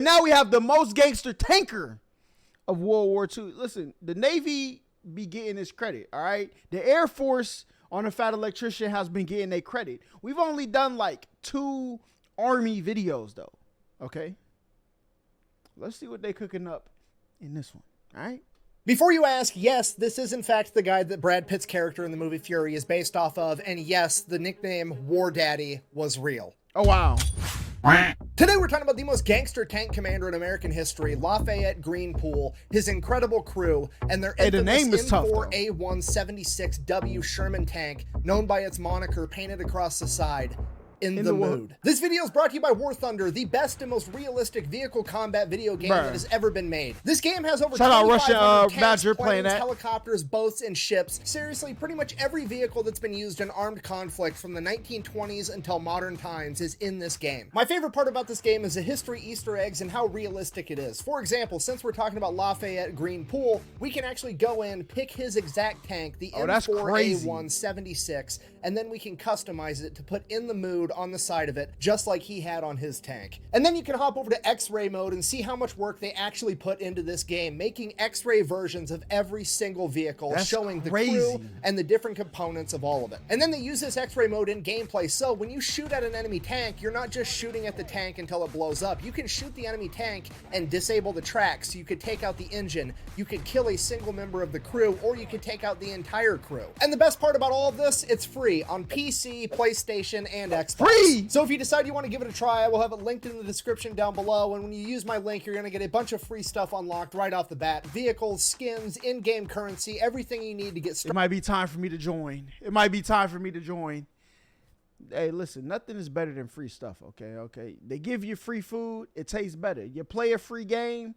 Now we have the most gangster tanker of World War II. Listen, the Navy be getting its credit, all right? The Air Force on a Fat Electrician has been getting their credit. We've only done like 2 Army videos though, okay? Let's see what they cooking up in this one, all right? Before you ask, yes, this is in fact the guy that Brad Pitt's character in the movie Fury is based off of, and yes, the nickname War Daddy was real. Oh, wow. Today we're talking about the most gangster tank commander in American history, Lafayette Greenpool, his incredible crew, and their infamous M4A176W Sherman tank, known by its moniker painted across the side, In the Mood. This video is brought to you by War Thunder, the best and most realistic vehicle combat video game that has ever been made. This game has over 2,500 tanks, planes, helicopters, boats, and ships. Seriously, pretty much every vehicle that's been used in armed conflict from the 1920s until modern times is in this game. My favorite part about this game is the history, Easter eggs, and how realistic it is. For example, since we're talking about Lafayette Greenpool, we can actually go in, pick his exact tank, the M4A176, and then we can customize it to put In the Mood on the side of it, just like he had on his tank. And then you can hop over to X-ray mode and see how much work they actually put into this game, making X-ray versions of every single vehicle, showing the crew and the different components of all of it. And then they use this X-ray mode in gameplay, so when you shoot at an enemy tank, you're not just shooting at the tank until it blows up. You can shoot the enemy tank and disable the tracks. You could take out the engine, you could kill a single member of the crew, or you could take out the entire crew. And the best part about all of this, it's free on PC, PlayStation, and Xbox. So if you decide you want to give it a try, I will have it linked in the description down below, and when you use my link, you're going to get a bunch of free stuff unlocked right off the bat. Vehicles, skins, in-game currency, everything you need to get started. It might be time for me to join. It might be time for me to join. Hey, listen, nothing is better than free stuff, okay? They give you free food, it tastes better. You play a free game,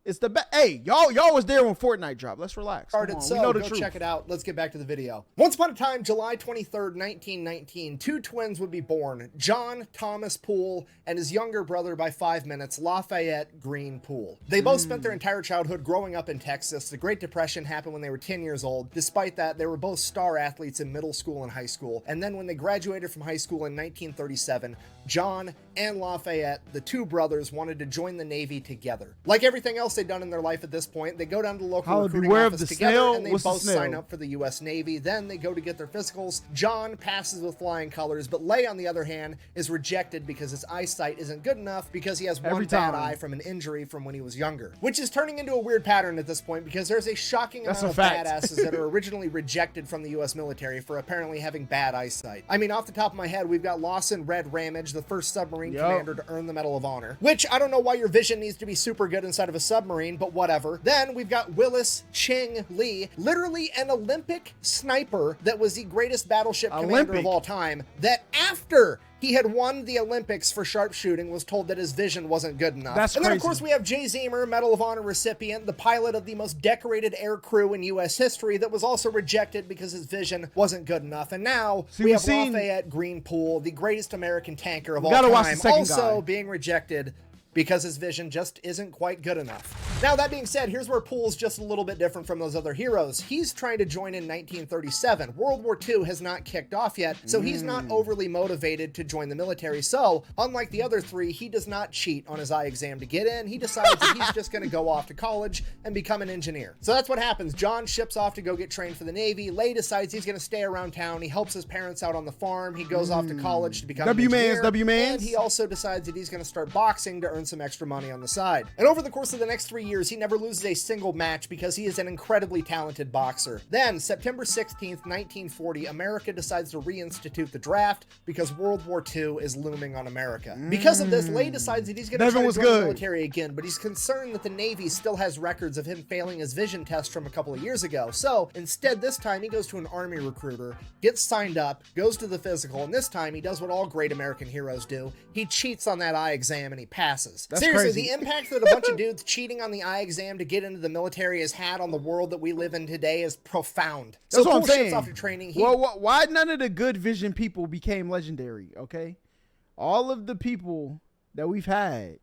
it's the best. Hey, y'all was there when Fortnite dropped. Let's relax. So go check it out. Let's get back to the video. Once upon a time, July 23rd, 1919, 2 twins would be born, John Thomas Poole and his younger brother by 5 minutes, Lafayette Greenpool. They both spent their entire childhood growing up in Texas. The Great Depression happened when they were 10 years old. Despite that, they were both star athletes in middle school and high school. And then when they graduated from high school in 1937, John and Lafayette, the 2 brothers, wanted to join the Navy together. Like everything else they've done in their life at this point, they go down to the local recruiting office together and they both sign up for the U.S. Navy. Then they go to get their physicals. John passes with flying colors, but Lay, on the other hand, is rejected because his eyesight isn't good enough because he has one bad eye from an injury from when he was younger, which is turning into a weird pattern at this point because there's a shocking amount of badasses that are originally rejected from the U.S. military for apparently having bad eyesight. I mean, off the top of my head, we've got Lawson Red Ramage, the first submarine commander to earn the Medal of Honor, which I don't know why your vision needs to be super good inside of a submarine, but whatever. Then we've got Willis Ching Lee, literally an Olympic sniper that was the greatest battleship commander of all time, that after he had won the Olympics for sharpshooting was told that his vision wasn't good enough. And then, of course, we have Jay Zemer, Medal of Honor recipient, the pilot of the most decorated air crew in U.S. history that was also rejected because his vision wasn't good enough. And now we have Lafayette Greenpool, the greatest American tanker of all time, also being rejected because his vision just isn't quite good enough. Now, that being said, here's where Poole's just a little bit different from those other heroes. He's trying to join in 1937. World War II has not kicked off yet, so he's not overly motivated to join the military. So, unlike the other 3, he does not cheat on his eye exam to get in. He decides that he's just gonna go off to college and become an engineer. So that's what happens. John ships off to go get trained for the Navy. Lay decides he's gonna stay around town. He helps his parents out on the farm. He goes off to college to become an engineer. And he also decides that he's gonna start boxing to earn some extra money on the side. And over the course of the next 3 years, he never loses a single match because he is an incredibly talented boxer. Then, September 16th, 1940, America decides to reinstitute the draft because World War II is looming on America. Because of this, Lay decides that he's going to try to join the military again, but he's concerned that the Navy still has records of him failing his vision test from a couple of years ago. So, instead, this time, he goes to an Army recruiter, gets signed up, goes to the physical, and this time, he does what all great American heroes do. He cheats on that eye exam and he passes. Seriously, the impact that a bunch of dudes cheating on the eye exam to get into the military has had on the world that we live in today is profound. That's what I'm saying. Off to training. Why none of the good vision people became legendary, okay? All of the people that we've had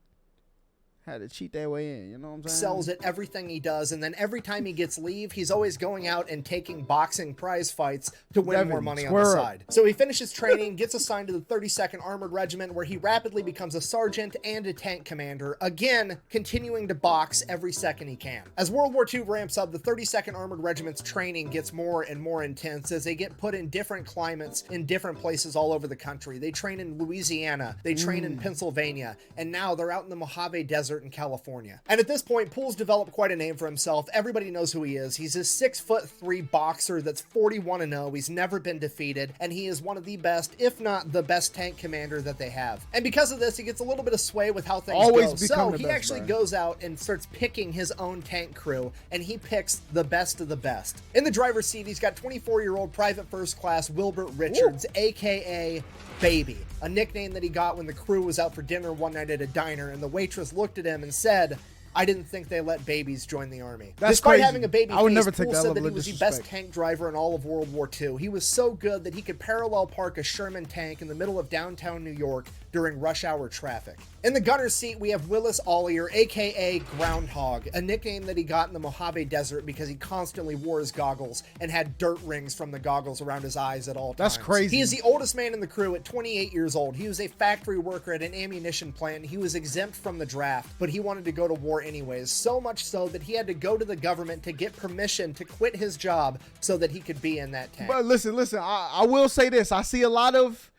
Had to cheat their way in, you know what I'm saying? Sells at everything he does, and then every time he gets leave, he's always going out and taking boxing prize fights to win more money on the side. So he finishes training, gets assigned to the 32nd Armored Regiment, where he rapidly becomes a sergeant and a tank commander, again continuing to box every second he can. As World War II ramps up, the 32nd Armored Regiment's training gets more and more intense as they get put in different climates in different places all over the country. They train in Louisiana, they train in Pennsylvania, and now they're out in the Mojave Desert in California. And at this point, Poole's developed quite a name for himself. Everybody knows who he is. He's a 6'3" boxer that's 41-0. He's never been defeated, and he is one of the best, if not the best, tank commander that they have. And because of this, he gets a little bit of sway with how things go. So he actually goes out and starts picking his own tank crew, and he picks the best of the best. In the driver's seat, he's got 24-year-old Private First Class Wilbert Richards, aka Baby, a nickname that he got when the crew was out for dinner one night at a diner, and the waitress looked at him and said, "I didn't think they let babies join the army." Despite having a baby face, Poole said that he was the best tank driver in all of World War II. He was so good that he could parallel park a Sherman tank in the middle of downtown New York during rush hour traffic. In the gunner's seat, we have Willis Ollier, aka Groundhog, a nickname that he got in the Mojave Desert because he constantly wore his goggles and had dirt rings from the goggles around his eyes at all times. That's crazy. He is the oldest man in the crew at 28 years old. He was a factory worker at an ammunition plant. He was exempt from the draft, but he wanted to go to war anyways, so much so that he had to go to the government to get permission to quit his job so that he could be in that tank. But listen, I will say this. I see a lot of,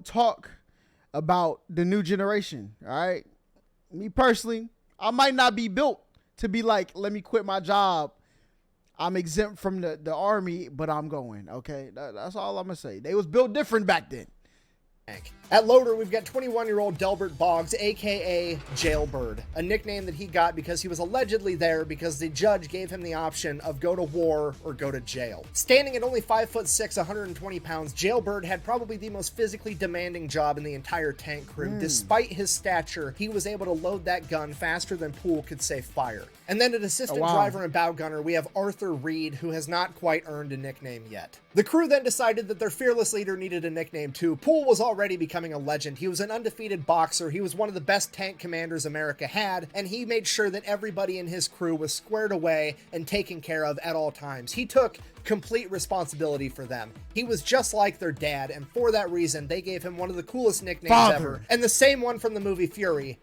talk about the new generation, all right? Me personally, I might not be built to be like, let me quit my job. I'm exempt from the army, but I'm going, okay? That's all I'm going to say. They was built different back then. At loader, we've got 21-year-old Delbert Boggs, aka Jailbird, a nickname that he got because he was allegedly there because the judge gave him the option of go to war or go to jail. Standing at only 5'6", 120 pounds, Jailbird had probably the most physically demanding job in the entire tank crew. Despite his stature, he was able to load that gun faster than Poole could say fire. And then at assistant driver and bow gunner, we have Arthur Reed, who has not quite earned a nickname yet. The crew then decided that their fearless leader needed a nickname too. Poole was already becoming a legend. He was an undefeated boxer. He was one of the best tank commanders America had, and he made sure that everybody in his crew was squared away and taken care of at all times. He took complete responsibility for them. He was just like their dad, and for that reason, they gave him one of the coolest nicknames ever, and the same one from the movie Fury,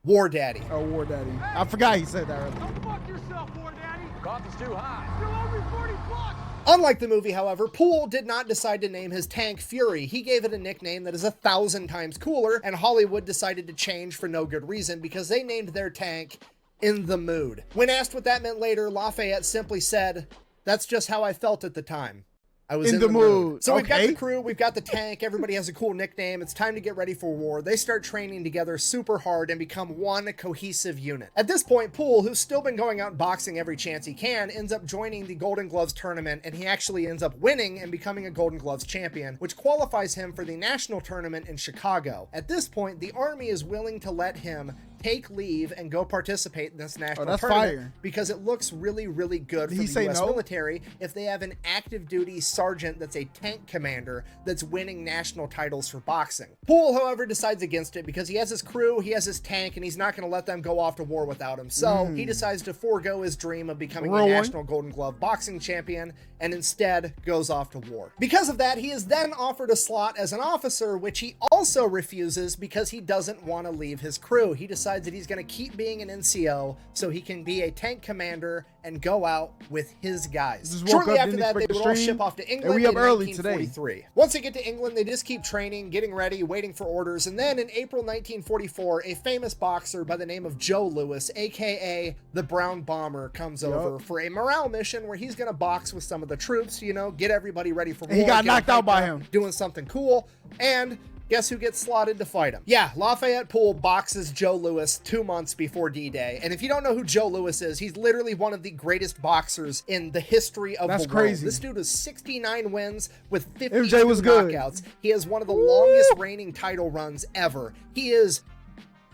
War Daddy. Oh, War Daddy. I forgot he said that earlier. Don't fuck yourself, War Daddy. Coffee's too high. Still owe me 40 bucks. Unlike the movie, however, Poole did not decide to name his tank Fury. He gave it a nickname that is 1,000 times cooler, and Hollywood decided to change for no good reason because they named their tank In the Mood. When asked what that meant later, Lafayette simply said, "That's just how I felt at the time. I was in the mood." So we've got the crew, we've got the tank, everybody has a cool nickname. It's time to get ready for war. They start training together super hard and become one cohesive unit. At this point, Poole, who's still been going out boxing every chance he can, ends up joining the Golden Gloves tournament, and he actually ends up winning and becoming a Golden Gloves champion, which qualifies him for the national tournament in Chicago. At this point, the Army is willing to let him take leave and go participate in this national tournament because it looks really, really good for the U.S. military if they have an active duty sergeant that's a tank commander that's winning national titles for boxing. Poole, however, decides against it because he has his crew, he has his tank, and he's not going to let them go off to war without him. So he decides to forego his dream of becoming a national Golden Glove boxing champion and instead goes off to war. Because of that, he is then offered a slot as an officer, which he also refuses because he doesn't want to leave his crew. He decides that he's going to keep being an NCO so he can be a tank commander and go out with his guys. Shortly after that, they would all ship off to England in 1943. Once they get to England, they just keep training, getting ready, waiting for orders, and then in April 1944, a famous boxer by the name of Joe Louis, aka the Brown Bomber, comes over for a morale mission where he's going to box with some of the troops, you know, get everybody ready for war. He got knocked out by him. Doing something cool, and guess who gets slotted to fight him? Yeah, Lafayette Poole boxes Joe Louis 2 months before D-Day. And if you don't know who Joe Louis is, he's literally one of the greatest boxers in the history of the world. Crazy. This dude has 69 wins with 52 knockouts. He has one of the longest reigning title runs ever. He is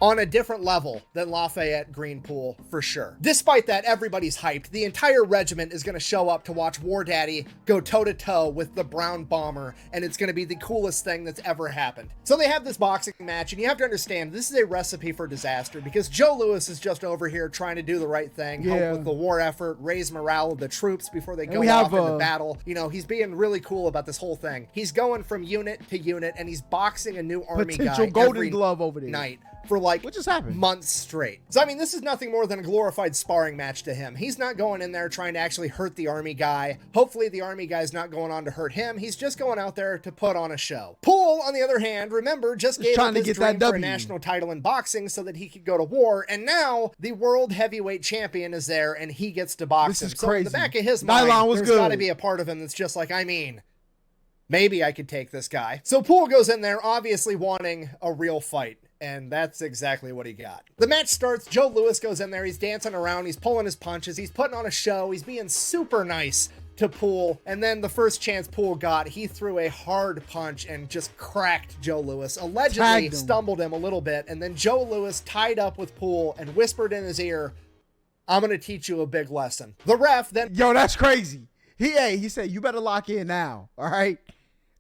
on a different level than Lafayette Greenpool for sure. Despite that, everybody's hyped. The entire regiment is going to show up to watch War Daddy go toe-to-toe with the Brown Bomber, and it's going to be the coolest thing that's ever happened. So they have this boxing match, and you have to understand, this is a recipe for disaster, because Joe Louis is just over here trying to do the right thing, help with the war effort, raise morale of the troops before they go off into battle. You know, he's being really cool about this whole thing. He's going from unit to unit, and he's boxing a new army guy golden glove over there night for like what just happened? Months straight. So I mean, this is nothing more than a glorified sparring match to him. He's not going in there trying to actually hurt the army guy. Hopefully the army guy's not going on to hurt him. He's just going out there to put on a show. Poole, on the other hand, remember, just gave up his dream for a national title in boxing so that he could go to war, and now the world heavyweight champion is there and he gets to box him. So in the back of his mind, there's got to be a part of him that's just like, I mean, maybe I could take this guy. So Poole goes in there obviously wanting a real fight. And that's exactly what he got. The match starts. Joe Louis goes in there. He's dancing around. He's pulling his punches. He's putting on a show. He's being super nice to Poole. And then the first chance Poole got, he threw a hard punch and just cracked Joe Louis. Allegedly stumbled him a little bit. And then Joe Louis tied up with Poole and whispered in his ear, "I'm going to teach you a big lesson." The ref then... Yo, that's crazy. He said, you better lock in now. All right.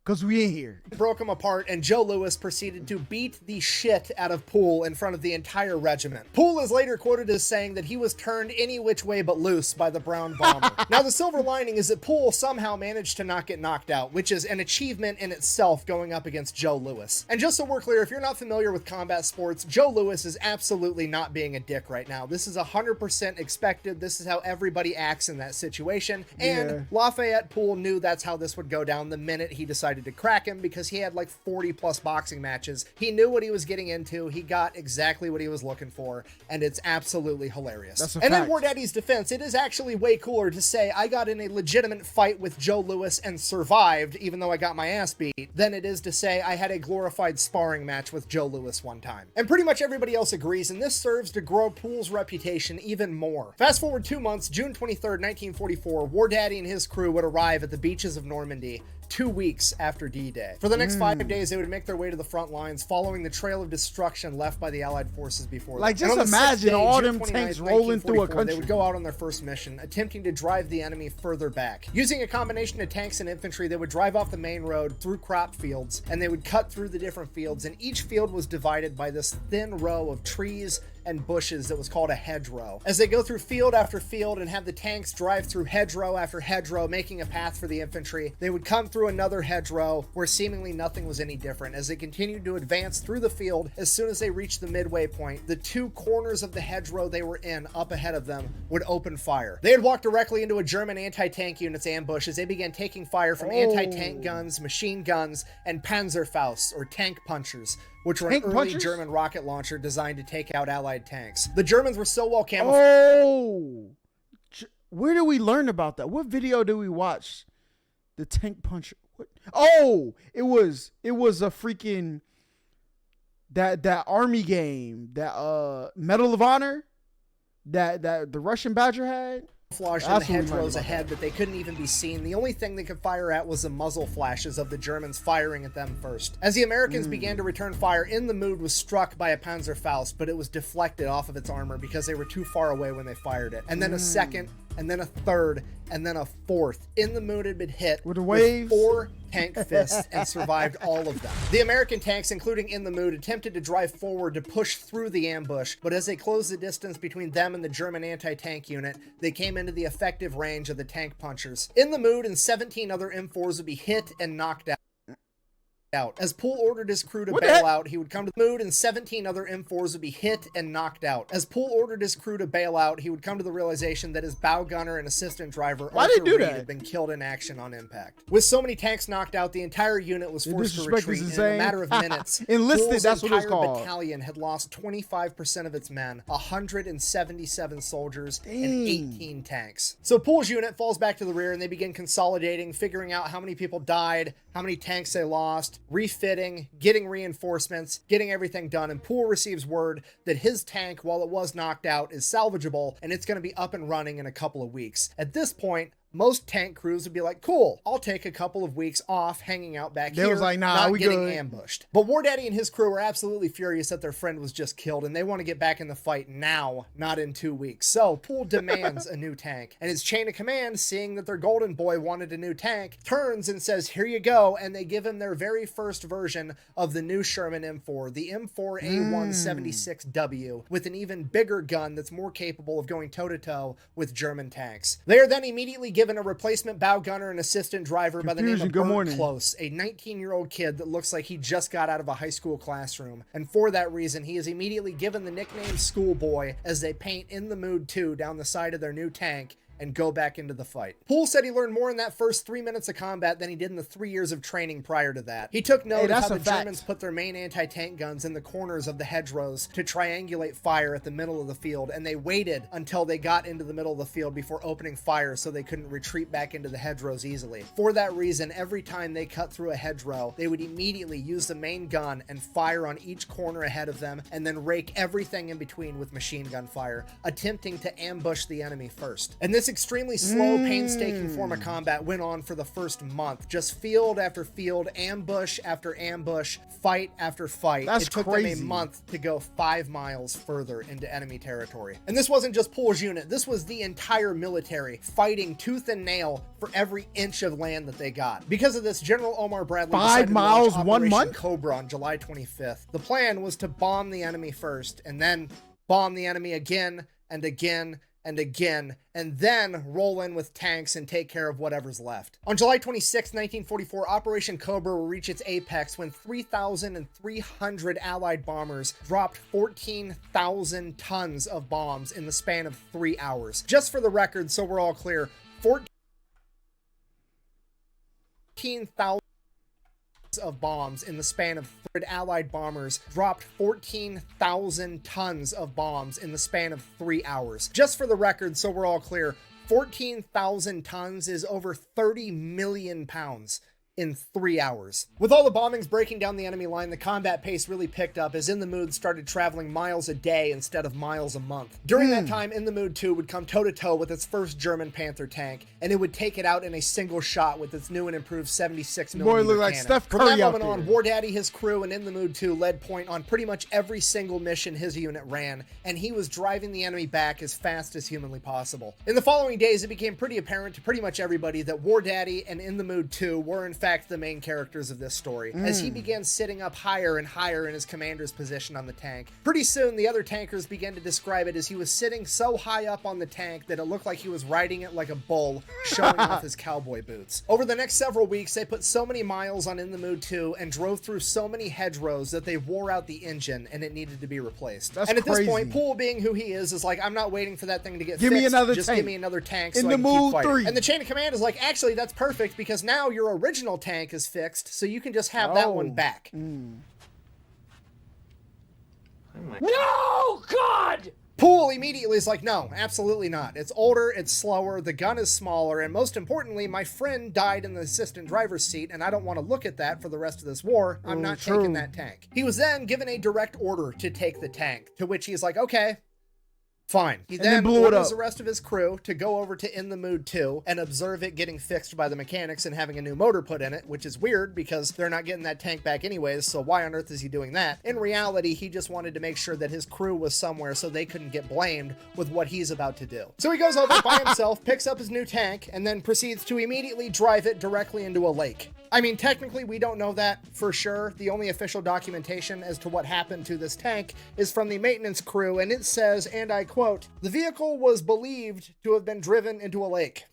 Because we ain't here. Broke him apart, and Joe Louis proceeded to beat the shit out of Poole in front of the entire regiment. Poole is later quoted as saying that he was turned any which way but loose by the Brown Bomber. Now, the silver lining is that Poole somehow managed to not get knocked out, which is an achievement in itself going up against Joe Louis. And just so we're clear, if you're not familiar with combat sports, Joe Louis is absolutely not being a dick right now. This is 100% expected. This is how everybody acts in that situation. And Lafayette Poole knew that's how this would go down the minute he decided to crack him, because he had like 40 plus boxing matches. He knew what he was getting into. He got exactly what he was looking for, and it's absolutely hilarious. And in War Daddy's defense, it is actually way cooler to say I got in a legitimate fight with Joe Louis and survived, even though I got my ass beat, than it is to say I had a glorified sparring match with Joe Louis one time. And pretty much everybody else agrees, and this serves to grow Poole's reputation even more. Fast forward 2 months, June 23rd, 1944, War Daddy and his crew would arrive at the beaches of Normandy 2 weeks after D-Day. For the next 5 days, they would make their way to the front lines, following the trail of destruction left by the Allied forces before them. Like, just imagine all them tanks rolling through a country. They would go out on their first mission, attempting to drive the enemy further back. Using a combination of tanks and infantry, they would drive off the main road through crop fields, and they would cut through the different fields, and each field was divided by this thin row of trees and bushes that was called a hedgerow. As they go through field after field and have the tanks drive through hedgerow after hedgerow, making a path for the infantry, they would come through another hedgerow where seemingly nothing was any different. As they continued to advance through the field, as soon as they reached the midway point, the two corners of the hedgerow they were in up ahead of them would open fire. They had walked directly into a German anti-tank unit's ambush as they began taking fire from anti-tank guns, machine guns, and Panzerfausts, or tank punchers, which were an early German rocket launcher designed to take out Allied tanks. The Germans were so well camouflaged. Oh, where did we learn about that? What video did we watch? The tank puncher. What? Oh, it was a freaking that army game, that Medal of Honor that the Russian Badger had. Camouflaged in the hedgerows ahead, but they couldn't even be seen. The only thing they could fire at was the muzzle flashes of the Germans firing at them first. As the Americans began to return fire, In the Mood was struck by a Panzerfaust, but it was deflected off of its armor because they were too far away when they fired it. And then a second, and then a third, and then a fourth. In the Mood had been hit with 4 tank fists and survived all of them. The American tanks, including In the Mood, attempted to drive forward to push through the ambush, but as they closed the distance between them and the German anti-tank unit, they came into the effective range of the tank punchers. In the Mood and 17 other M4s would be hit and knocked out. As Poole ordered his crew to bail out, he would come to the Mood, and 17 other M4s would be hit and knocked out. As Poole ordered his crew to bail out, he would come to the realization that his bow gunner and assistant driver, Arthur Reed, had been killed in action on impact. With so many tanks knocked out, the entire unit was forced to retreat, and in a matter of minutes, enlisted, that's what it's entire called. battalion had lost 25% of its men, 177 soldiers, and 18 tanks. So Poole's unit falls back to the rear, and they begin consolidating, figuring out how many people died, how many tanks they lost, refitting, getting reinforcements, getting everything done, and Poole receives word that his tank, while it was knocked out, is salvageable, and it's going to be up and running in a couple of weeks. At this point, most tank crews would be like, cool, I'll take a couple of weeks off hanging out back They here, was like, nah, not we getting good. ambushed. But War Daddy and his crew are absolutely furious that their friend was just killed, and they want to get back in the fight now, not in 2 weeks. So Poole demands a new tank, and his chain of command, seeing that their golden boy wanted a new tank, turns and says, here you go, and they give him their very first version of the new Sherman M4, the M4A176W, with an even bigger gun that's more capable of going toe-to-toe with German tanks. They are then immediately given a replacement bow gunner and assistant driver by the name of Bert Close, a 19-year-old kid that looks like he just got out of a high school classroom, and for that reason, he is immediately given the nickname Schoolboy as they paint In the Mood 2 down the side of their new tank and go back into the fight. Poole said he learned more in that first 3 minutes of combat than he did in the 3 years of training prior to that. He took note of how the Germans put their main anti-tank guns in the corners of the hedgerows to triangulate fire at the middle of the field, and they waited until they got into the middle of the field before opening fire so they couldn't retreat back into the hedgerows easily. For that reason, every time they cut through a hedgerow, they would immediately use the main gun and fire on each corner ahead of them, and then rake everything in between with machine gun fire, attempting to ambush the enemy first. And this extremely slow, painstaking form of combat went on for the first month. Just field after field, ambush after ambush, fight after fight. That's it took crazy. them a month to go 5 miles further into enemy territory. And this wasn't just Poole's unit. This was the entire military fighting tooth and nail for every inch of land that they got. Because of this, General Omar Bradley 5 decided to miles, launch 1 Operation month? Cobra on July 25th. The plan was to bomb the enemy first, and then bomb the enemy again and again and again, and then roll in with tanks and take care of whatever's left. On July 26, 1944, Operation Cobra will reach its apex when 3,300 Allied bombers dropped 14,000 tons of bombs in the span of 3 hours. Just for the record, so we're all clear, 14,000 of bombs in the span of Allied bombers dropped 14,000 tons of bombs in the span of 3 hours. Just for the record, so we're all clear, 14,000 tons is over 30 million pounds in 3 hours. With all the bombings breaking down the enemy line, the combat pace really picked up as In the Mood started traveling miles a day instead of miles a month. During that time, In the Mood 2 would come toe-to-toe with its first German Panther tank, and it would take it out in a single shot with its new and improved 76mm Boy, look like cannon. Steph From Curry that out moment on, there. War Daddy, his crew, and In the Mood 2 led point on pretty much every single mission his unit ran, and he was driving the enemy back as fast as humanly possible. In the following days, it became pretty apparent to pretty much everybody that War Daddy and In the Mood 2 were in fact the main characters of this story, as he began sitting up higher and higher in his commander's position on the tank. Pretty soon, the other tankers began to describe it as he was sitting so high up on the tank that it looked like he was riding it like a bull, showing off his cowboy boots. Over the next several weeks, they put so many miles on In the Mood 2 and drove through so many hedgerows that they wore out the engine and it needed to be replaced. That's and at crazy. this point, Poole, being who he is like, I'm not waiting for that thing to get Give fixed. me another Just tank. give me another tank so In I the can keep Mood fighting. 3. And the chain of command is like, actually, that's perfect because now your original tank is fixed, so you can just have that one back. No, God! Poole immediately is like, no, absolutely not. It's older, it's slower, the gun is smaller, and most importantly, my friend died in the assistant driver's seat, and I don't want to look at that for the rest of this war. I'm not taking that tank. He was then given a direct order to take the tank, to which he's like, okay, fine. He then blew it orders up. the rest of his crew to go over to In the Mood 2 and observe it getting fixed by the mechanics and having a new motor put in it, which is weird because they're not getting that tank back anyways, so why on earth is he doing that? In reality, he just wanted to make sure that his crew was somewhere so they couldn't get blamed with what he's about to do. So he goes over by himself, picks up his new tank, and then proceeds to immediately drive it directly into a lake. I mean, technically, we don't know that for sure. The only official documentation as to what happened to this tank is from the maintenance crew, and it says, and I quote, "The vehicle was believed to have been driven into a lake."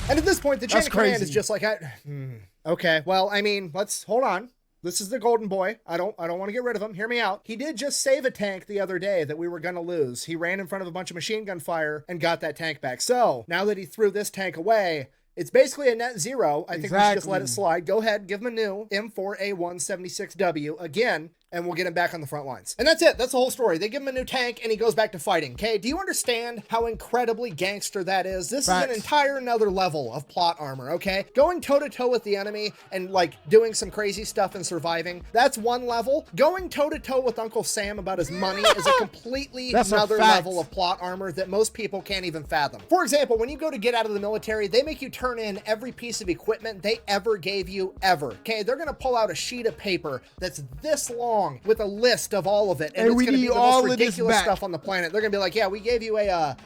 And at this point, the chain of command is just like, okay, well, I mean, let's hold on. This is the golden boy. I don't want to get rid of him. Hear me out. He did just save a tank the other day that we were going to lose. He ran in front of a bunch of machine gun fire and got that tank back. So now that he threw this tank away, it's basically a net zero. I think we should just let it slide. Go ahead, give him a new M4A176W. Again, and we'll get him back on the front lines. And that's it. That's the whole story. They give him a new tank and he goes back to fighting. Okay, do you understand how incredibly gangster that is? This Facts. is an entire another level of plot armor, okay? Going toe-to-toe with the enemy and like doing some crazy stuff and surviving, that's one level. Going toe-to-toe with Uncle Sam about his money is a completely another level of plot armor that most people can't even fathom. For example, when you go to get out of the military, they make you turn in every piece of equipment they ever gave you, ever. Okay, they're gonna pull out a sheet of paper that's this long with a list of all of it, and it's gonna be the most ridiculous stuff on the planet. They're gonna be like, yeah, we gave you a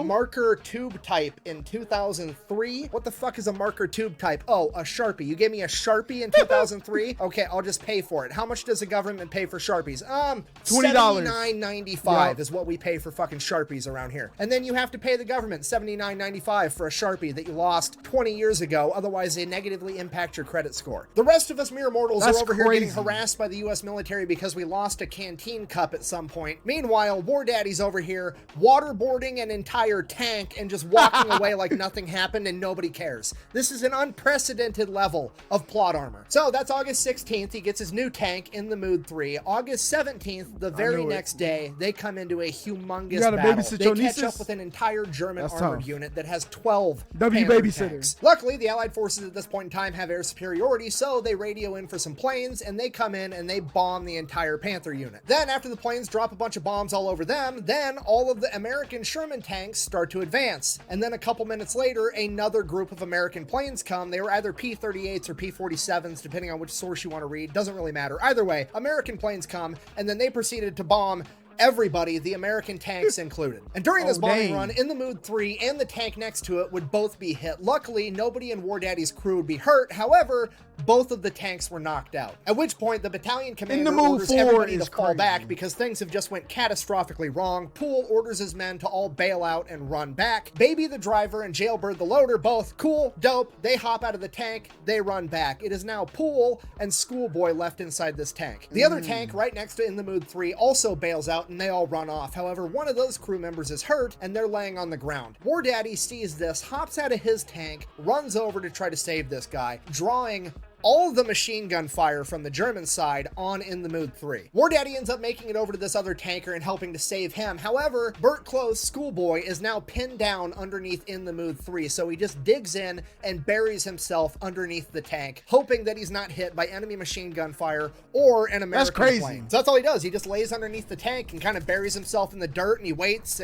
marker tube type in 2003. What the fuck is a marker tube type? Oh, a Sharpie. You gave me a Sharpie in 2003? Okay, I'll just pay for it. How much does the government pay for Sharpies? $20. $79.95 is what we pay for fucking Sharpies around here. And then you have to pay the government $79.95 for a Sharpie that you lost 20 years ago. Otherwise, they negatively impact your credit score. The rest of us mere mortals are over here getting harassed by the U.S. military because we lost a canteen cup at some point. Meanwhile, War Daddy's over here waterboarding an entire tank and just walking away like nothing happened and nobody cares. This is an unprecedented level of plot armor. So that's August 16th. He gets his new tank in the Mood 3. August 17th, the very next day, they come into a humongous battle. They catch up with an entire German armored unit that has 12 tanks. Luckily, the Allied forces at this point in time have air superiority, so they radio in for some planes and they come in and they bomb the entire Panther unit. Then after the planes drop a bunch of bombs all over them, then all of the American Sherman tanks start to advance. And then a couple minutes later, another group of American planes come. They were either P-38s or P-47s, depending on which source you want to read. Doesn't really matter. Either way, American planes come, and then they proceeded to bomb everybody, the American tanks included. And during this bombing run, in the Mood 3 and the tank next to it would both be hit. Luckily, nobody in War Daddy's crew would be hurt. However, both of the tanks were knocked out. At which point, the battalion commander orders everybody to fall back because things have just went catastrophically wrong. Poole orders his men to all bail out and run back. Baby the driver and Jailbird the loader, both cool, dope. They hop out of the tank, they run back. It is now Poole and Schoolboy left inside this tank. The other tank right next to in the Mood 3 also bails out and they all run off. However, one of those crew members is hurt and they're laying on the ground. War Daddy sees this, hops out of his tank, runs over to try to save this guy, drawing all of the machine gun fire from the German side on in the Mood 3. War Daddy ends up making it over to this other tanker and helping to save him. However, Burt Close, Schoolboy, is now pinned down underneath in the Mood 3, so he just digs in and buries himself underneath the tank, hoping that he's not hit by enemy machine gun fire or an American plane. So that's all he does. He just lays underneath the tank and kind of buries himself in the dirt, and he waits,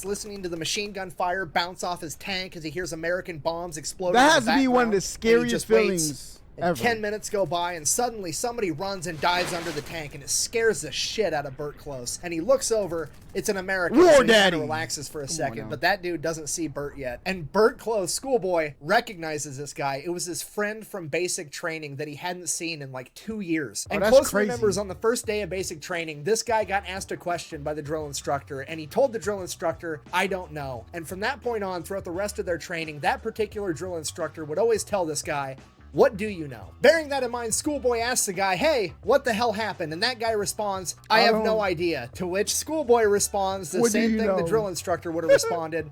listening to the machine gun fire bounce off his tank as he hears American bombs exploding. That has to be one of the scariest feelings. And 10 minutes go by and suddenly somebody runs and dives under the tank and it scares the shit out of Burt Close. And he looks over, it's an American. War so he Daddy kind of relaxes for a second, but that dude doesn't see Burt yet. And Burt Close, Schoolboy, recognizes this guy. It was his friend from basic training that he hadn't seen in like 2 years. And Close remembers on the first day of basic training, this guy got asked a question by the drill instructor and he told the drill instructor, I don't know. And from that point on, throughout the rest of their training, that particular drill instructor would always tell this guy, what do you know? Bearing that in mind, Schoolboy asks the guy, hey, what the hell happened? And that guy responds, I have no idea. To which Schoolboy responds the same thing the drill instructor would have responded.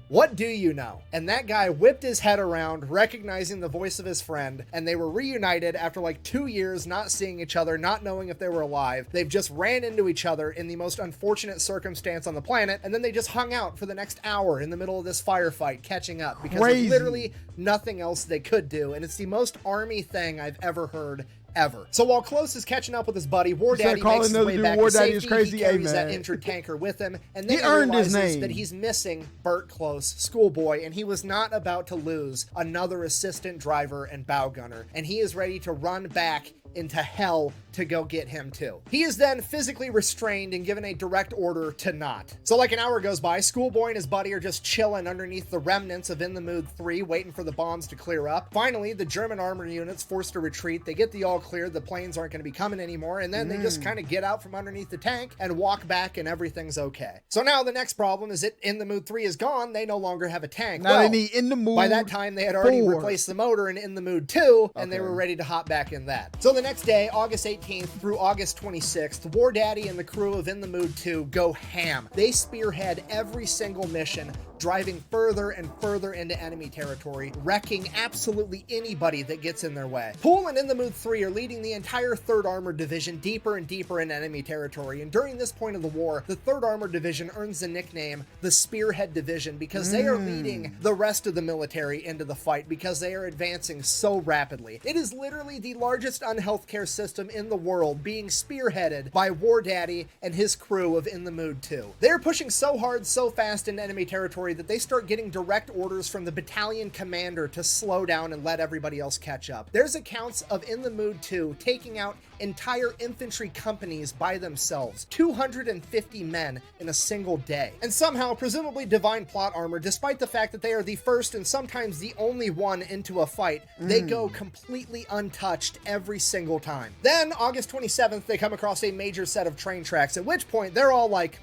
What do you know? And that guy whipped his head around, recognizing the voice of his friend, and they were reunited after like 2 years not seeing each other, not knowing if they were alive. They've just ran into each other in the most unfortunate circumstance on the planet, and then they just hung out for the next hour in the middle of this firefight, catching up, because there's literally nothing else they could do, and it's the most army thing I've ever heard ever. So while Close is catching up with his buddy, War Daddy makes his way back to safety. He carries that injured tanker with him, and then he realizes that he's missing Burt Close, Schoolboy, and he was not about to lose another assistant driver and bow gunner, and he is ready to run back into hell to go get him too. He is then physically restrained and given a direct order to not. So like an hour goes by, Schoolboy and his buddy are just chilling underneath the remnants of In the Mood 3, waiting for the bombs to clear up. Finally, the German armor unit's forced to retreat. They get the all clear, the planes aren't going to be coming anymore, and then they just kind of get out from underneath the tank and walk back and everything's okay. So now the next problem is that In the Mood 3 is gone, they no longer have a tank. Now they need In the Mood by that time they had already replaced the motor in the Mood 2, and they were ready to hop back in that. So the next day, August 18th, 18th through August 26th, War Daddy and the crew of In the Mood 2 go ham. They spearhead every single mission, driving further and further into enemy territory, wrecking absolutely anybody that gets in their way. Poole and In the Mood 3 are leading the entire 3rd Armored Division deeper and deeper into enemy territory, and during this point of the war, the 3rd Armored Division earns the nickname the Spearhead Division because they are leading the rest of the military into the fight because they are advancing so rapidly. It is literally the largest unhealthcare system in the world being spearheaded by War Daddy and his crew of In the Mood 2. They're pushing so hard, so fast into enemy territory that they start getting direct orders from the battalion commander to slow down and let everybody else catch up. There's accounts of In the Mood 2 taking out entire infantry companies by themselves, 250 men in a single day. And somehow, presumably divine plot armor, despite the fact that they are the first and sometimes the only one into a fight, they go completely untouched every single time. Then, August 27th, they come across a major set of train tracks, at which point they're all like,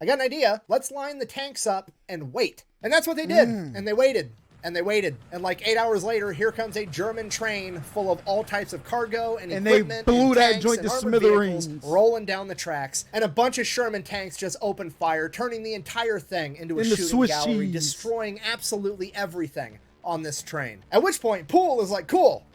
I got an idea, let's line the tanks up and wait. And that's what they did, and they waited. And they waited, and like 8 hours later, here comes a German train full of all types of cargo and equipment, they blew and that tanks joint and to armored smithereens, vehicles rolling down the tracks, and a bunch of Sherman tanks just opened fire, turning the entire thing into a shooting Swiss gallery, cheese, destroying absolutely everything on this train. At which point, Poole is like, cool.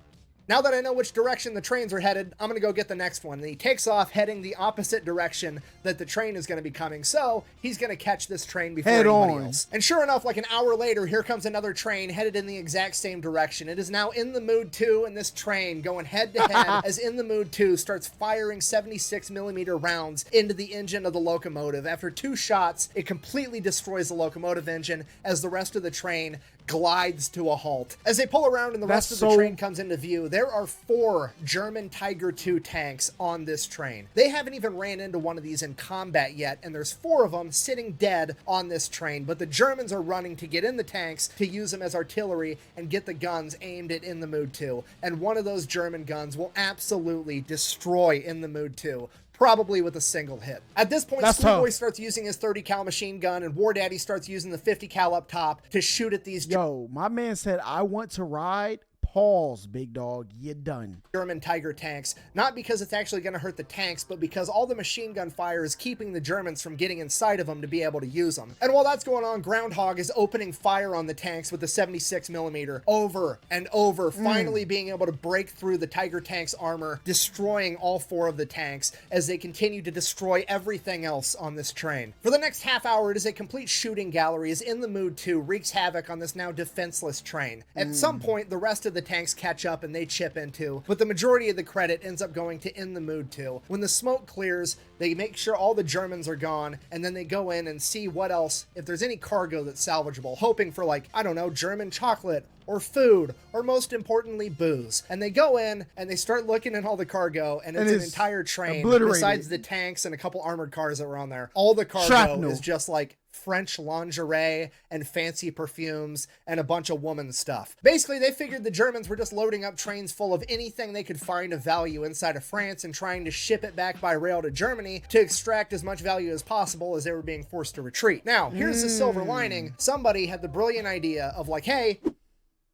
Now that I know which direction the trains are headed, I'm going to go get the next one. And he takes off heading the opposite direction that the train is going to be coming. So he's going to catch this train before anybody else. And sure enough, like an hour later, here comes another train headed in the exact same direction. It is now In the Mood 2 and this train going head to head as In the Mood 2 starts firing 76mm rounds into the engine of the locomotive. After 2 shots, it completely destroys the locomotive engine as the rest of the train glides to a halt. As they pull around and the rest of the train comes into view, there are 4 German Tiger II tanks on this train. They haven't even ran into one of these in combat yet, and there's 4 of them sitting dead on this train, but the Germans are running to get in the tanks to use them as artillery and get the guns aimed at In the Mood 2. And one of those German guns will absolutely destroy In the Mood 2. Probably with a single hit. At this point, Schoolboy starts using his 30 cal machine gun, and War Daddy starts using the 50 cal up top to shoot at these. Yo, my man said, I want to ride. Pause, big dog. You're done. German Tiger tanks, not because it's actually going to hurt the tanks, but because all the machine gun fire is keeping the Germans from getting inside of them to be able to use them. And while that's going on, Groundhog is opening fire on the tanks with the 76mm over and over, finally being able to break through the Tiger tanks armor, destroying all 4 of the tanks as they continue to destroy everything else on this train. For the next half hour, it is a complete shooting gallery as In the Mood 2 wreaks havoc on this now defenseless train. At some point, the rest of the tanks catch up and they chip into, but the majority of the credit ends up going to In the Mood 2. When the smoke clears, they make sure all the Germans are gone, and then they go in and see what else, if there's any cargo that's salvageable, hoping for, like, I don't know, German chocolate or food, or most importantly, booze. And they go in and they start looking at all the cargo, and it's an entire train besides the tanks and a couple armored cars that were on there. All the cargo is just like French lingerie and fancy perfumes and a bunch of woman stuff. Basically, they figured the Germans were just loading up trains full of anything they could find of value inside of France and trying to ship it back by rail to Germany to extract as much value as possible as they were being forced to retreat. Now, here's the silver lining. Somebody had the brilliant idea of like, hey,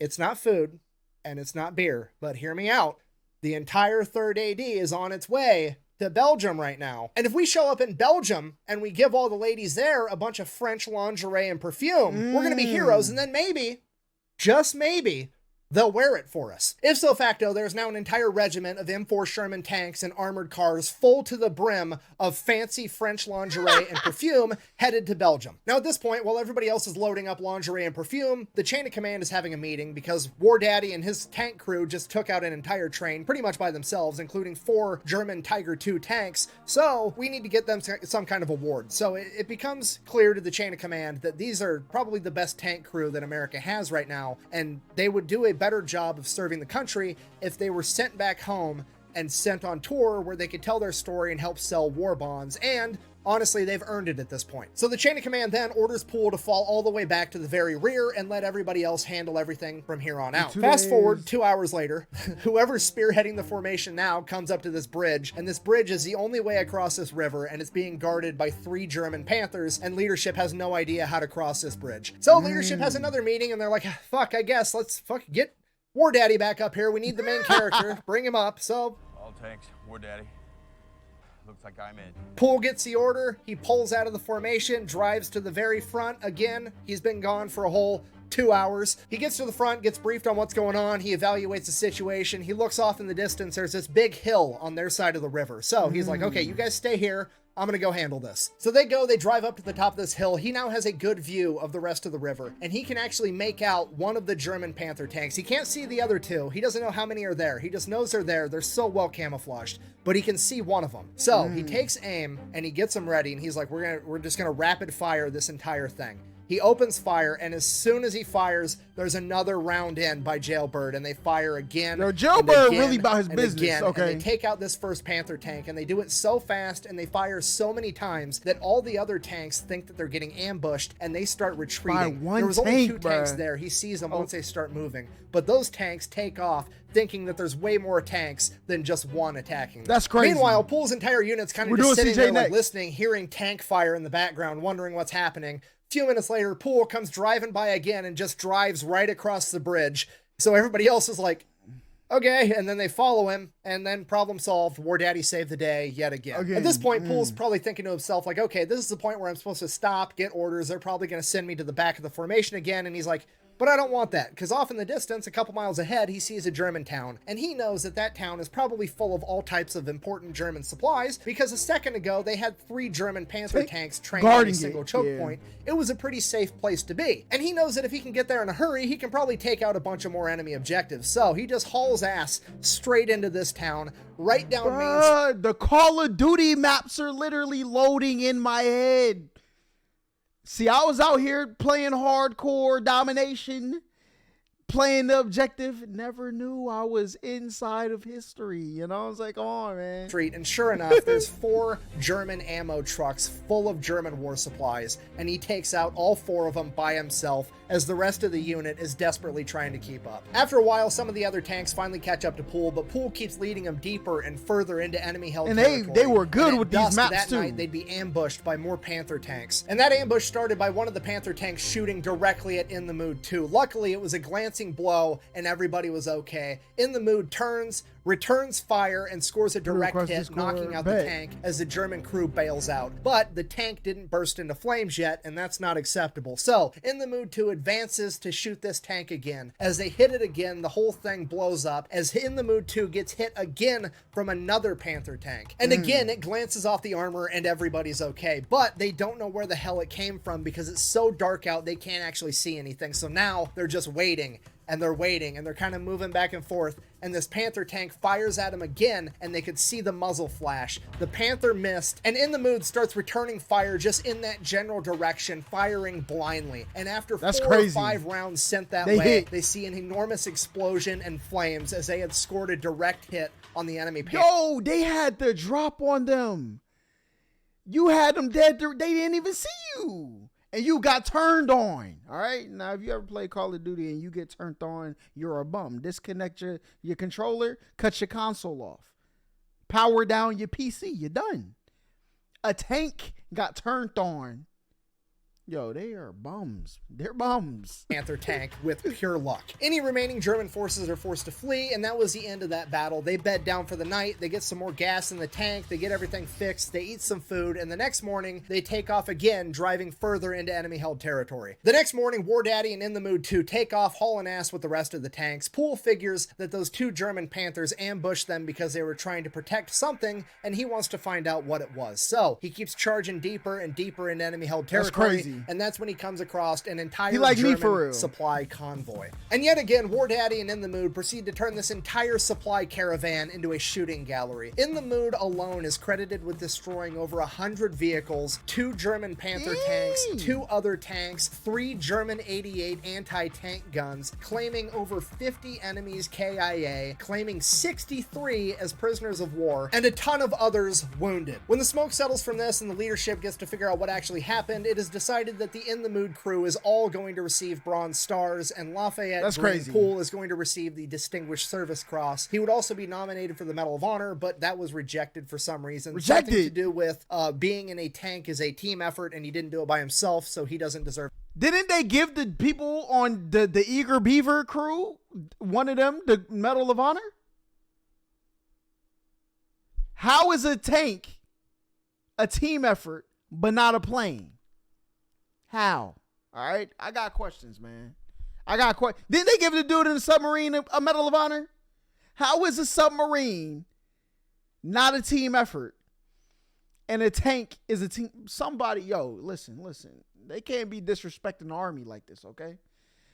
it's not food and it's not beer, but hear me out. The entire 3rd AD is on its way to Belgium right now. And if we show up in Belgium and we give all the ladies there a bunch of French lingerie and perfume, we're going to be heroes. And then maybe, just maybe, they'll wear it for us. If so facto, there's now an entire regiment of M4 Sherman tanks and armored cars full to the brim of fancy French lingerie and perfume headed to Belgium. Now at this point, while everybody else is loading up lingerie and perfume, the chain of command is having a meeting because War Daddy and his tank crew just took out an entire train pretty much by themselves, including 4 German Tiger II tanks. So we need to get them some kind of award. So it becomes clear to the chain of command that these are probably the best tank crew that America has right now, and they would do a better job of serving the country if they were sent back home and sent on tour where they could tell their story and help sell war bonds. And honestly, they've earned it at this point. So the chain of command then orders Poole to fall all the way back to the very rear and let everybody else handle everything from here on out. Fast forward 2 hours later, whoever's spearheading the formation now comes up to this bridge, and this bridge is the only way across this river, and it's being guarded by 3 German Panthers, and leadership has no idea how to cross this bridge. So leadership has another meeting, and they're like, fuck, I guess let's get War Daddy back up here. We need the main character. Bring him up. So tanks, War Daddy. Looks like I'm in. Poole gets the order. He pulls out of the formation, drives to the very front. Again, he's been gone for a whole 2 hours. He gets to the front, gets briefed on what's going on. He evaluates the situation. He looks off in the distance. There's this big hill on their side of the river. So he's like, okay, you guys stay here. I'm going to go handle this. So they drive up to the top of this hill. He now has a good view of the rest of the river, and he can actually make out one of the German Panther tanks. He can't see the other two. He doesn't know how many are there. He just knows they're there. They're so well camouflaged, but he can see one of them. So he takes aim and he gets them ready, and he's like, we're just going to rapid fire this entire thing. He opens fire, and as soon as he fires, there's another round in by Jailbird, and they fire again. No, Jailbird really about his business. Again, okay. And they take out this first Panther tank, and they do it so fast, and they fire so many times that all the other tanks think that they're getting ambushed, and they start retreating. There was only two tanks there. He sees them once they start moving, but those tanks take off, thinking that there's way more tanks than just one attacking them. That's crazy. Meanwhile, Poole's entire unit's kind of just sitting there like listening, hearing tank fire in the background, wondering what's happening. Few minutes later, Poole comes driving by again and just drives right across the bridge. So everybody else is like, okay, and then they follow him, and then problem solved. War Daddy saved the day yet again. At this point, Poole's probably thinking to himself, like, okay, this is the point where I'm supposed to stop, get orders. They're probably going to send me to the back of the formation again. And he's like, but I don't want that, because off in the distance, a couple miles ahead, he sees a German town, and he knows that that town is probably full of all types of important German supplies, because a second ago, they had 3 German Panther tanks trained on a single choke point. It was a pretty safe place to be. And he knows that if he can get there in a hurry, he can probably take out a bunch of more enemy objectives. So he just hauls ass straight into this town, right down Main Street. The Call of Duty maps are literally loading in my head. See, I was out here playing hardcore domination, playing the objective, never knew I was inside of history. You know, I was like, come on, man. And sure enough, there's 4 German ammo trucks full of German war supplies, and he takes out all 4 of them by himself as the rest of the unit is desperately trying to keep up. After a while, some of the other tanks finally catch up to Poole, but Poole keeps leading them deeper and further into enemy-held territory. And they were good with these maps, that too. night, they'd be ambushed by more Panther tanks. And that ambush started by one of the Panther tanks shooting directly at In the Mood 2. Luckily, it was a glancing blow, and everybody was okay. In the Mood turns, returns fire, and scores a direct hit, knocking out the tank as the German crew bails out. But the tank didn't burst into flames yet, and that's not acceptable. So, In the Mood 2 advances to shoot this tank again. As they hit it again, the whole thing blows up, as In the Mood 2 gets hit again from another Panther tank. And again, it glances off the armor, and everybody's okay. But they don't know where the hell it came from, because it's so dark out, they can't actually see anything. So now, they're just waiting. And they're waiting, and they're kind of moving back and forth, and this Panther tank fires at him again, and they could see the muzzle flash. The Panther missed, and In the Mood starts returning fire just in that general direction, firing blindly. And after 4 or 5 rounds sent that way, they see an enormous explosion and flames as they had scored a direct hit on the enemy Panther. Yo, they had the drop on them. You had them dead. They didn't even see you. And you got turned on. All right. Now, if you ever play Call of Duty and you get turned on, you're a bum. Disconnect your controller, cut your console off, power down your PC. You're done. A tank got turned on. Yo, they are bums. They're bums. Panther tank with pure luck. Any remaining German forces are forced to flee, and that was the end of that battle. They bed down for the night. They get some more gas in the tank. They get everything fixed. They eat some food, and the next morning, they take off again, driving further into enemy-held territory. The next morning, War Daddy and In the Mood 2 take off, hauling ass with the rest of the tanks. Poole figures that those 2 German Panthers ambushed them because they were trying to protect something, and he wants to find out what it was. So, he keeps charging deeper and deeper into enemy-held territory. That's crazy. And that's when he comes across an entire German supply convoy. And yet again, War Daddy and In the Mood proceed to turn this entire supply caravan into a shooting gallery. In the Mood alone is credited with destroying over 100 vehicles, 2 German Panther tanks, 2 other tanks, 3 German 88 anti-tank guns, claiming over 50 enemies KIA, claiming 63 as prisoners of war, and a ton of others wounded. When the smoke settles from this and the leadership gets to figure out what actually happened, it is decided that the In the Mood crew is all going to receive Bronze Stars, and Lafayette Poole is going to receive the Distinguished Service Cross. He would also be nominated for the Medal of Honor, but that was rejected for some reason. Something to do with being in a tank is a team effort, and he didn't do it by himself, so he doesn't deserve. Didn't they give the people on the Eager Beaver crew, one of them, the Medal of Honor? How is a tank a team effort, but not a plane? How? All right, I got questions, man. I got questions. Didn't they give the dude in the submarine a Medal of Honor? How is a submarine not a team effort, and a tank is a team? Somebody, listen. They can't be disrespecting the Army like this, okay?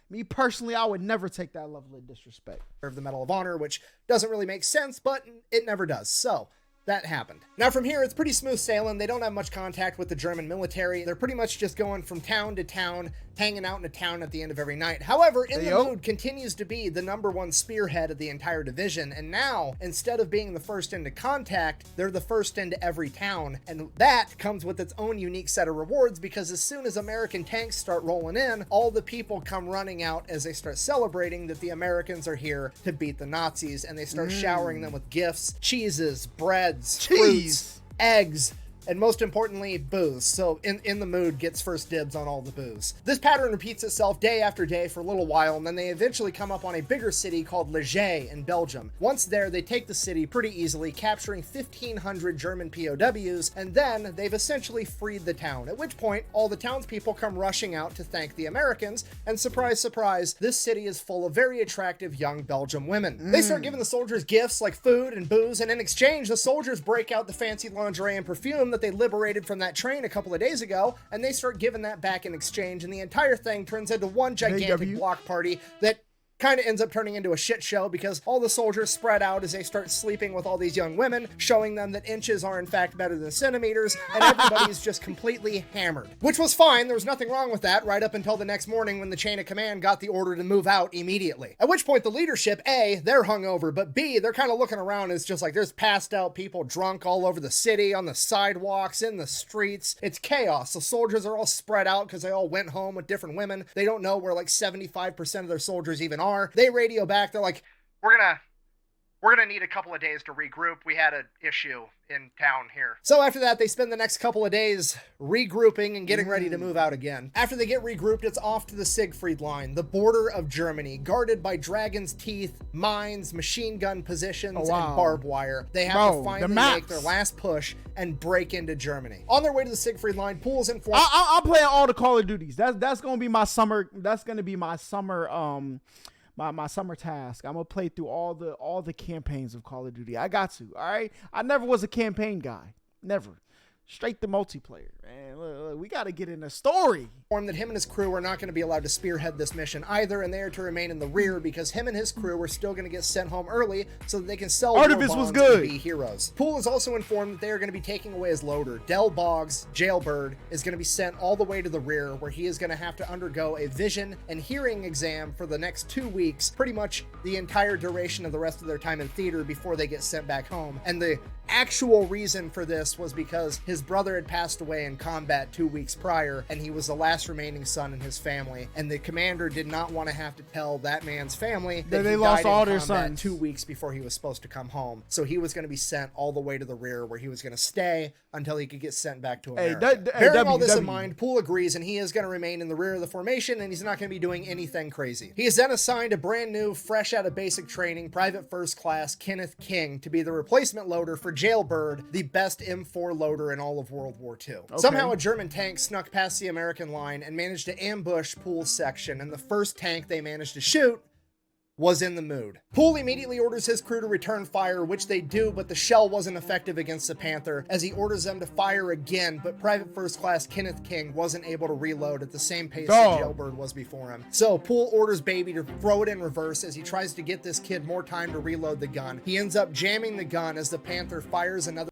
Me personally, I would never take that level of disrespect. Of the Medal of Honor, which doesn't really make sense, but it never does. So that happened. Now from here, it's pretty smooth sailing. They don't have much contact with the German military. They're pretty much just going from town to town, hanging out in a town at the end of every night. However, In the Mood continues to be the #1 spearhead of the entire division. And now, instead of being the first into contact, they're the first into every town. And that comes with its own unique set of rewards, because as soon as American tanks start rolling in, all the people come running out as they start celebrating that the Americans are here to beat the Nazis. And they start showering them with gifts, cheeses, breads, fruits, eggs, and most importantly, booze. So in the Mood gets first dibs on all the booze. This pattern repeats itself day after day for a little while, and then they eventually come up on a bigger city called Lafayette in Belgium. Once there, they take the city pretty easily, capturing 1,500 German POWs, and then they've essentially freed the town, at which point all the townspeople come rushing out to thank the Americans, and surprise, surprise, this city is full of very attractive young Belgian women. They start giving the soldiers gifts like food and booze, and in exchange, the soldiers break out the fancy lingerie and perfume that they liberated from that train a couple of days ago, and they start giving that back in exchange, and the entire thing turns into one gigantic block party that kind of ends up turning into a shit show, because all the soldiers spread out as they start sleeping with all these young women, showing them that inches are in fact better than centimeters, and everybody's just completely hammered. Which was fine, there was nothing wrong with that, right up until the next morning when the chain of command got the order to move out immediately. At which point the leadership, A, they're hungover, but B, they're kind of looking around, it's just like there's passed out people drunk all over the city, on the sidewalks, in the streets. It's chaos. The soldiers are all spread out because they all went home with different women. They don't know where like 75% of their soldiers even are. They radio back, they're like, we're gonna need a couple of days to regroup. We had an issue in town here. So after that, they spend the next couple of days regrouping and getting ready to move out again. After they get regrouped, it's off to the Siegfried Line, the border of Germany, guarded by dragon's teeth, mines, machine gun positions, and barbed wire. They have to finally make their last push and break into Germany. On their way to the Siegfried Line, Pool's informed. I'm playing all the Call of Duties. That's gonna be my summer. That's gonna be my summer. My summer task. I'm gonna play through all the campaigns of Call of Duty. I got to. All right. I never was a campaign guy. Never. Straight to multiplayer. Man, look, we got to get in the story. That him and his crew are not going to be allowed to spearhead this mission either, and they are to remain in the rear because him and his crew are still going to get sent home early so that they can sell Artemis was good. And be heroes. Poole is also informed that they are going to be taking away his loader. Del Boggs, Jailbird, is going to be sent all the way to the rear, where he is going to have to undergo a vision and hearing exam for the next 2 weeks, pretty much the entire duration of the rest of their time in theater before they get sent back home. And the actual reason for this was because his brother had passed away in combat 2 weeks prior, and he was the last remaining son in his family, and the commander did not want to have to tell that man's family that they lost all their sons 2 weeks before he was supposed to come home. So he was going to be sent all the way to the rear, where he was going to stay until he could get sent back to America. Bearing all this in mind, Poole agrees, and he is going to remain in the rear of the formation, and he's not going to be doing anything crazy. He is then assigned a brand new, fresh out of basic training, Private First Class Kenneth King to be the replacement loader for Jailbird, the best M4 loader in all of World War II. Okay. Somehow a German tank snuck past the American line and managed to ambush Poole's section, and the first tank they managed to shoot was in the Mood. Poole immediately orders his crew to return fire, which they do, but the shell wasn't effective against the Panther, as he orders them to fire again, but Private First Class Kenneth King wasn't able to reload at the same pace that Jailbird was before him. So Poole orders Baby to throw it in reverse as he tries to get this kid more time to reload the gun. He ends up jamming the gun as the Panther fires another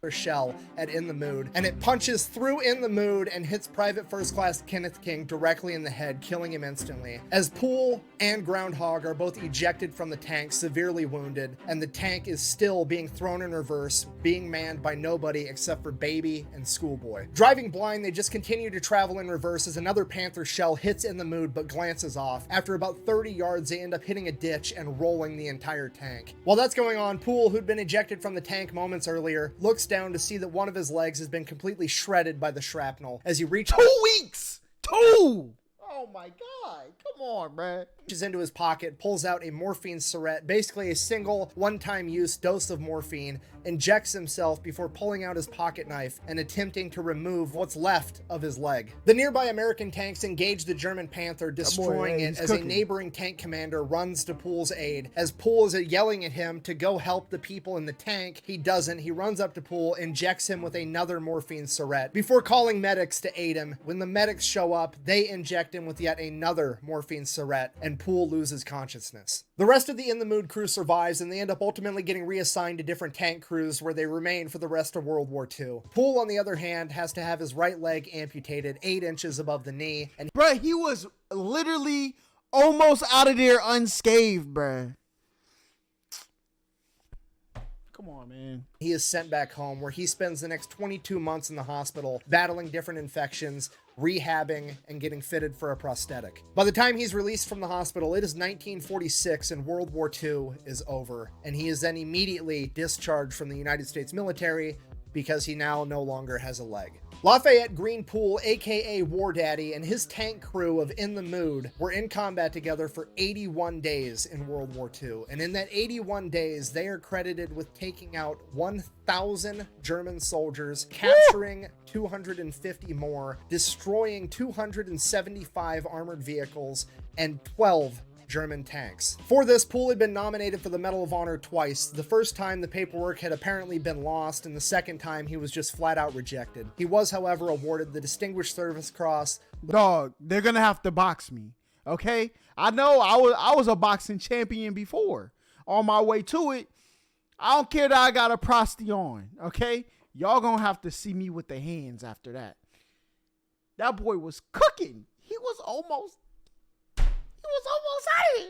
shell at In the Mood, and it punches through In the Mood and hits Private First Class Kenneth King directly in the head, killing him instantly. As Poole and Groundhog are both ejected from the tank, severely wounded, and the tank is still being thrown in reverse, being manned by nobody except for Baby and Schoolboy. Driving blind, they just continue to travel in reverse as another Panther shell hits In the Mood but glances off. After about 30 yards, they end up hitting a ditch and rolling the entire tank. While that's going on, Poole, who'd been ejected from the tank moments earlier, looks down to see that one of his legs has been completely shredded by the shrapnel as he reaches— 2 weeks! 2! Oh my God. Come on, bruh. Reaches into his pocket, pulls out a morphine syringe, basically a single one-time use dose of morphine, injects himself before pulling out his pocket knife and attempting to remove what's left of his leg. The nearby American tanks engage the German Panther, destroying it as a neighboring tank commander runs to Poole's aid. As Poole is yelling at him to go help the people in the tank, he doesn't. He runs up to Poole, injects him with another morphine syringe before calling medics to aid him. When the medics show up, they inject him with yet another morphine syringe, and Poole loses consciousness. The rest of the In the Mood crew survives, and they end up ultimately getting reassigned to different tank crews where they remain for the rest of World War II. Poole, on the other hand, has to have his right leg amputated 8 inches above the knee. And bruh, he was literally almost out of there unscathed, bruh. Come on, man. He is sent back home, where he spends the next 22 months in the hospital battling different infections, rehabbing, and getting fitted for a prosthetic. By the time he's released from the hospital, it is 1946 and World War II is over, and he is then immediately discharged from the United States military because he now no longer has a leg. Lafayette Green Poole, aka War Daddy, and his tank crew of In the Mood were in combat together for 81 days in World War II. And in that 81 days, they are credited with taking out 1,000 German soldiers, capturing 250 more, destroying 275 armored vehicles, and 12 German tanks. For this, Poole had been nominated for the Medal of Honor twice. The first time the paperwork had apparently been lost, and the second time he was just flat out rejected. He was, however, awarded the Distinguished Service Cross. Dog, they're gonna have to box me. Okay? I know I was a boxing champion before. On my way to it, I don't care that I got a prosty on. Okay? Y'all gonna have to see me with the hands after that. That boy was cooking. He was almost out of here.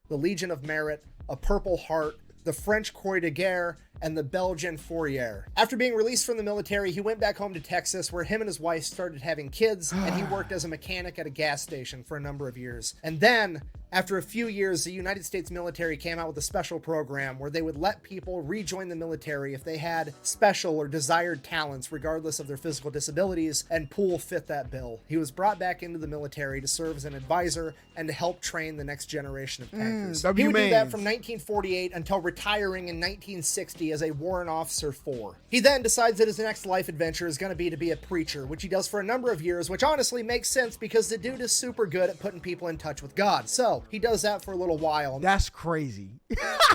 The Legion of Merit, a Purple Heart, the French Croix de Guerre, and the Belgian Fourrière. After being released from the military, he went back home to Texas, where him and his wife started having kids, and he worked as a mechanic at a gas station for a number of years. And then, after a few years, the United States military came out with a special program where they would let people rejoin the military if they had special or desired talents, regardless of their physical disabilities, and Poole fit that bill. He was brought back into the military to serve as an advisor and to help train the next generation of tankers. He would do that from 1948 until retiring in 1960 as a warrant officer 4. He then decides that his next life adventure is going to be a preacher, which he does for a number of years, which honestly makes sense because the dude is super good at putting people in touch with God. So he does that for a little while. That's crazy.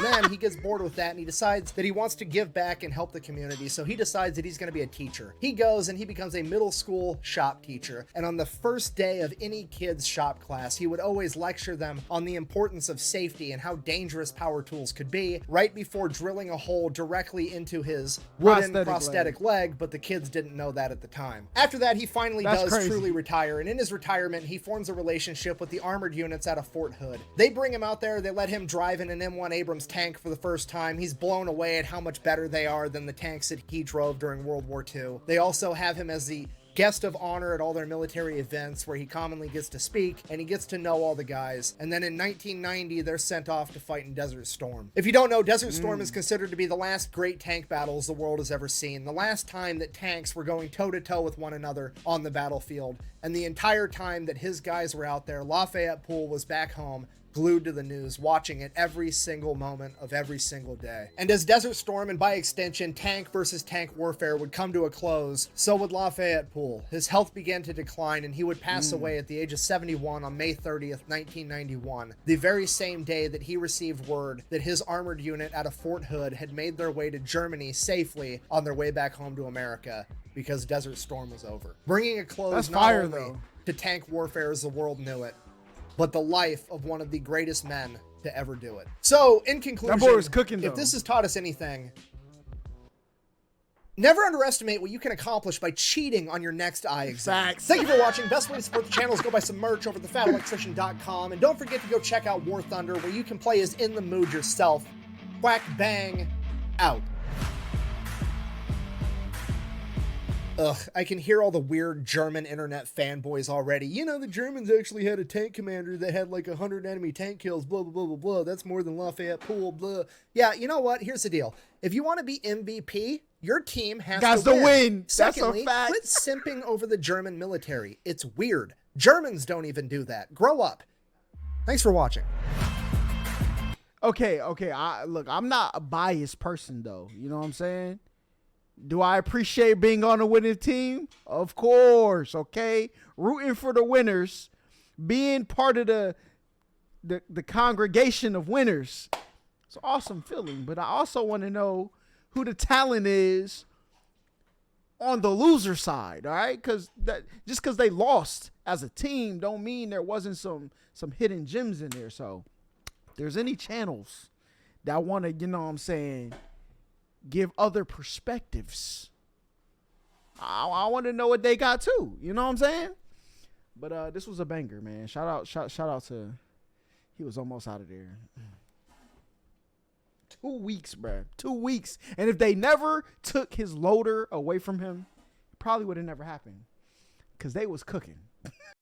Then he gets bored with that, and he decides that he wants to give back and help the community. So he decides that he's going to be a teacher. He goes and he becomes a middle school shop teacher. And on the first day of any kid's shop class, he would always lecture them on the importance of safety and how dangerous power tools could be, right before drilling a hole directly into his wooden prosthetic leg, but the kids didn't know that at the time. After that, he finally does truly retire, and in his retirement, he forms a relationship with the armored units out of Fort Hood. They bring him out there, they let him drive in an M1 Abrams tank for the first time. He's blown away at how much better they are than the tanks that he drove during World War II. They also have him as the guest of honor at all their military events, where he commonly gets to speak and he gets to know all the guys. And then in 1990, they're sent off to fight in Desert Storm. If you don't know, Desert Storm is considered to be the last great tank battles the world has ever seen. The last time that tanks were going toe-to-toe with one another on the battlefield. And the entire time that his guys were out there, Lafayette Poole was back home, glued to the news, watching it every single moment of every single day. And as Desert Storm, and by extension tank versus tank warfare, would come to a close, so would Lafayette Poole. His health began to decline, and he would pass away at the age of 71 on May 30th, 1991, the very same day that he received word that his armored unit out of Fort Hood had made their way to Germany safely on their way back home to America, because Desert Storm was over. Bringing a close not only to tank warfare as the world knew it, but the life of one of the greatest men to ever do it. So, in conclusion, that boy was cooking, if this has taught us anything, never underestimate what you can accomplish by cheating on your next eye exam. Facts. Thank you for watching. Best way to support the channel is go buy some merch over at thefatelectrician.com. And don't forget to go check out War Thunder, where you can play as In the Mood yourself. Quack bang out. Ugh, I can hear all the weird German internet fanboys already. You know, the Germans actually had a tank commander that had like 100 enemy tank kills, blah, blah, blah, blah, blah. That's more than Lafayette Poole, blah. Yeah, you know what? Here's the deal. If you want to be MVP, Your team has Guys to to win. That's a Secondly, fact. quit simping over the German military. It's weird. Germans don't even do that. Grow up. Thanks for watching. Okay. Look, I'm not a biased person, though. You know what I'm saying? Do I appreciate being on a winning team? Of course. Okay. Rooting for the winners. Being part of the congregation of winners. It's an awesome feeling. But I also want to know who the talent is on the loser side, all right? Because just because they lost as a team don't mean there wasn't some hidden gems in there. So if there's any channels that want to, you know what I'm saying, give other perspectives, I want to know what they got too. You know what I'm saying? But this was a banger, man. Shout out to, he was almost out of there. 2 weeks, bruh. 2 weeks. And if they never took his loader away from him, it probably would have never happened. Because they was cooking.